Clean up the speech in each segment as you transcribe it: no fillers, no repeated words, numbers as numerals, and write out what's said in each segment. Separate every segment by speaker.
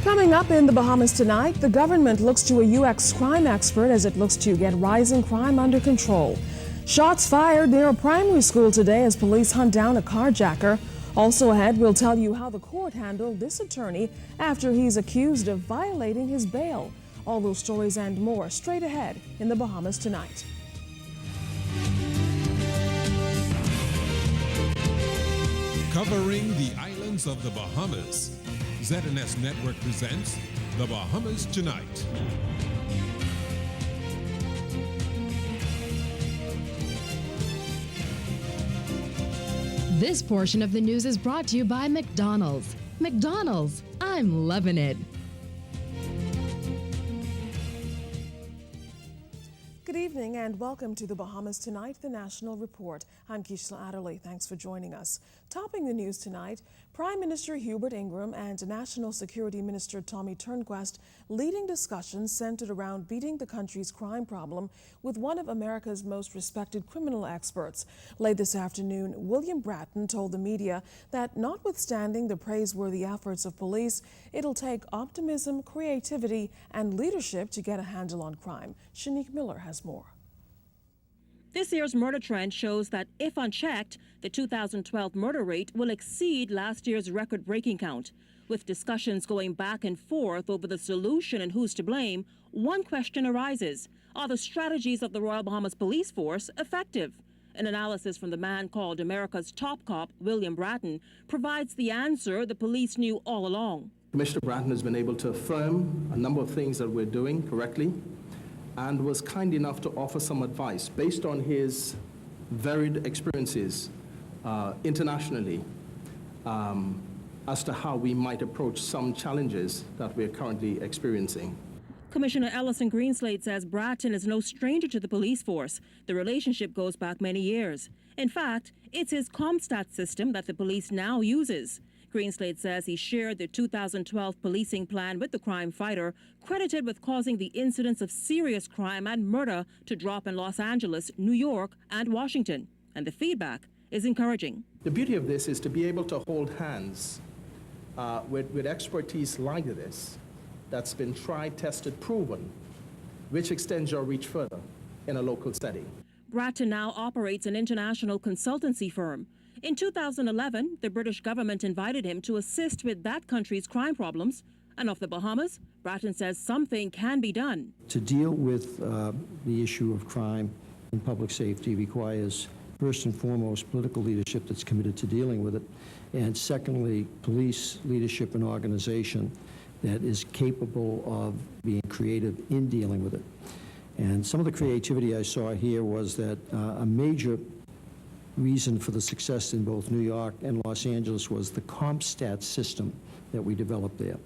Speaker 1: Coming up in the Bahamas tonight, the government looks to a UX crime expert as it looks to get rising crime under control. Shots fired near a primary school today as police hunt down a carjacker. Also ahead, we'll tell you how the court handled this attorney after he's accused of violating his bail. All those stories and more straight ahead in the Bahamas tonight.
Speaker 2: Covering the islands of the Bahamas, ZNS Network presents The Bahamas Tonight.
Speaker 3: This portion of the news is brought to you by McDonald's. McDonald's, I'm loving it.
Speaker 1: Good evening and welcome to the Bahamas Tonight, the National Report. I'm Keishla Adderley. Thanks for joining us. Topping the news tonight, Prime Minister Hubert Ingraham and National Security Minister Tommy Turnquest leading discussions centered around beating the country's crime problem with one of America's most respected criminal experts. Late this afternoon, William Bratton told the media that notwithstanding the praiseworthy efforts of police, it'll take optimism, creativity, and leadership to get a handle on crime. Shenique Miller has more.
Speaker 4: This year's murder trend shows that if unchecked, the 2012 murder rate will exceed last year's record-breaking count. With discussions going back and forth over the solution and who's to blame, one question arises: are the strategies of the Royal Bahamas Police Force effective? An analysis from the man called America's top cop, William Bratton, provides the answer the police knew all along.
Speaker 5: Commissioner Bratton has been able to affirm a number of things that we're doing correctly, and was kind enough to offer some advice based on his varied experiences internationally as to how we might approach some challenges that we're currently experiencing.
Speaker 4: Commissioner Ellison Greenslade says Bratton is no stranger to the police force. The relationship goes back many years. In fact, it's his ComStat system that the police now uses. Greenslade says he shared the 2012 policing plan with the crime fighter, credited with causing the incidence of serious crime and murder to drop in Los Angeles, New York, and Washington. And the feedback is encouraging.
Speaker 5: The beauty of this is to be able to hold hands with expertise like this that's been tried, tested, proven, which extends your reach further in a local setting.
Speaker 4: Bratton now operates an international consultancy firm. In 2011, the British government invited him to assist with that country's crime problems. And of the Bahamas, Bratton says something can be done.
Speaker 6: To deal with the issue of crime and public safety requires, first and foremost, political leadership that's committed to dealing with it, and secondly, police leadership and organization that is capable of being creative in dealing with it. And some of the creativity I saw here was that a major reason for the success in both New York and Los Angeles was the ComStat system that we developed there.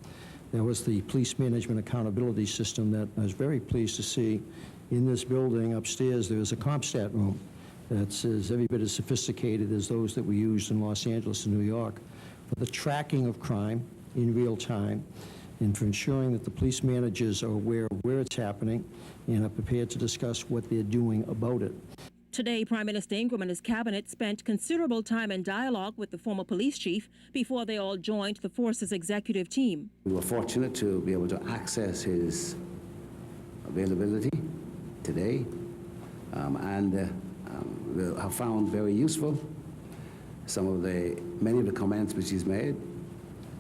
Speaker 6: That was the police management accountability system that I was very pleased to see in this building upstairs. There is a ComStat room that's every bit as sophisticated as those that we used in Los Angeles and New York for the tracking of crime in real time and for ensuring that the police managers are aware of where it's happening and are prepared to discuss what they're doing about it.
Speaker 4: Today, Prime Minister Ingraham and his cabinet spent considerable time in dialogue with the former police chief before they all joined the force's executive team.
Speaker 7: We were fortunate to be able to access his availability today and we have found very useful many of the comments which he's made,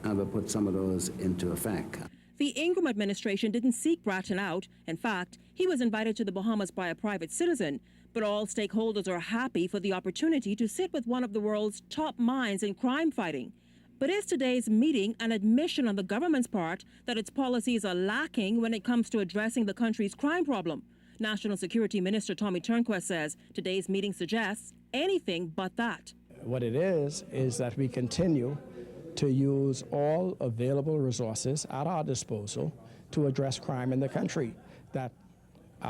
Speaker 7: and we'll put some of those into effect.
Speaker 4: The Ingraham administration didn't seek Bratton out. In fact, he was invited to the Bahamas by a private citizen. But all stakeholders are happy for the opportunity to sit with one of the world's top minds in crime fighting. But is today's meeting an admission on the government's part that its policies are lacking when it comes to addressing the country's crime problem? National Security Minister Tommy Turnquest says today's meeting suggests anything but that.
Speaker 8: What it is that we continue to use all available resources at our disposal to address crime in the country, that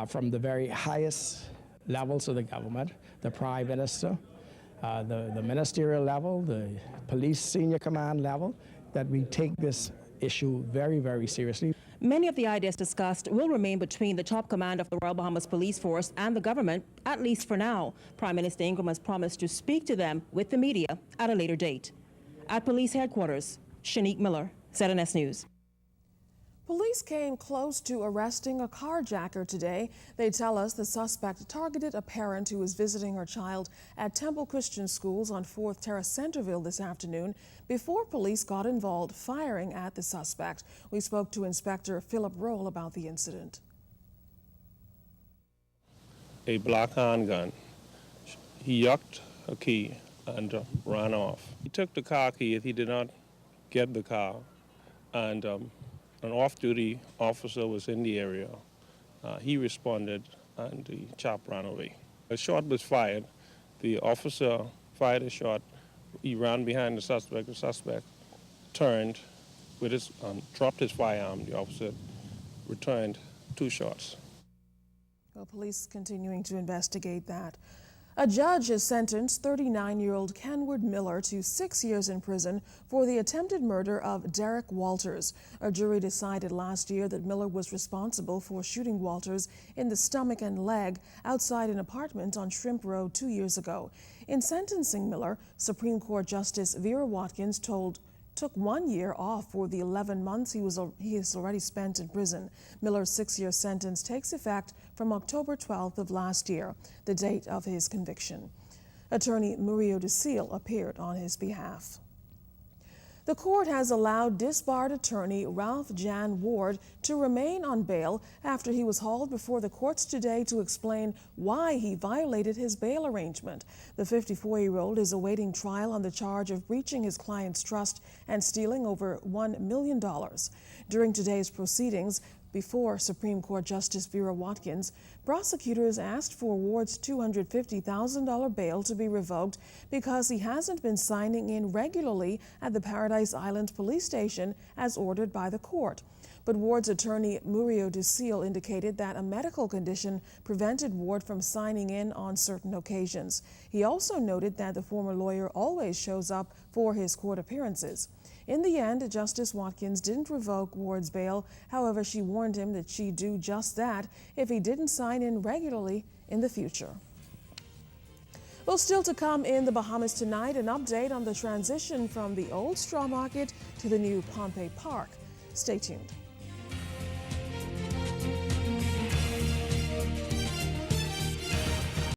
Speaker 8: from the very highest levels of the government, the Prime Minister, the ministerial level, the police senior command level, that we take this issue very, very seriously.
Speaker 4: Many of the ideas discussed will remain between the top command of the Royal Bahamas Police Force and the government, at least for now. Prime Minister Ingraham has promised to speak to them with the media at a later date. At police headquarters, Shenique Miller, ZNS News.
Speaker 1: Police came close to arresting a carjacker today. They tell us the suspect targeted a parent who was visiting her child at Temple Christian Schools on 4th Terrace, Centerville this afternoon before police got involved, firing at the suspect. We spoke to Inspector Philip Rolle about the incident.
Speaker 9: A black handgun. He yucked a key and ran off. He took the car key. He did not get the car, and an off-duty officer was in the area. He responded, and the chap ran away. A shot was fired. The officer fired a shot. He ran behind the suspect. The suspect turned with his dropped his firearm. The officer returned 2 shots.
Speaker 1: Well, police continuing to investigate that. A judge has sentenced 39-year-old Kenward Miller to 6 years in prison for the attempted murder of Derek Walters. A jury decided last year that Miller was responsible for shooting Walters in the stomach and leg outside an apartment on Shrimp Road 2 years ago. In sentencing Miller, Supreme Court Justice Vera Watkins took 1 year off for the 11 months he has already spent in prison. Miller's 6-year sentence takes effect from October 12th of last year, the date of his conviction. Attorney Murillo DeSille appeared on his behalf. The court has allowed disbarred attorney Ralph Jan Ward to remain on bail after he was hauled before the courts today to explain why he violated his bail arrangement. The 54-year-old is awaiting trial on the charge of breaching his client's trust and stealing over $1 million. During today's proceedings, before Supreme Court Justice Vera Watkins, prosecutors asked for Ward's $250,000 bail to be revoked because he hasn't been signing in regularly at the Paradise Island police station as ordered by the court. But Ward's attorney Murillo DeSille indicated that a medical condition prevented Ward from signing in on certain occasions. He also noted that the former lawyer always shows up for his court appearances. In the end, Justice Watkins didn't revoke Ward's bail. However, she warned him that she'd do just that if he didn't sign in regularly in the future. Well, still to come in the Bahamas tonight, an update on the transition from the old straw market to the new Pompey Park. Stay tuned.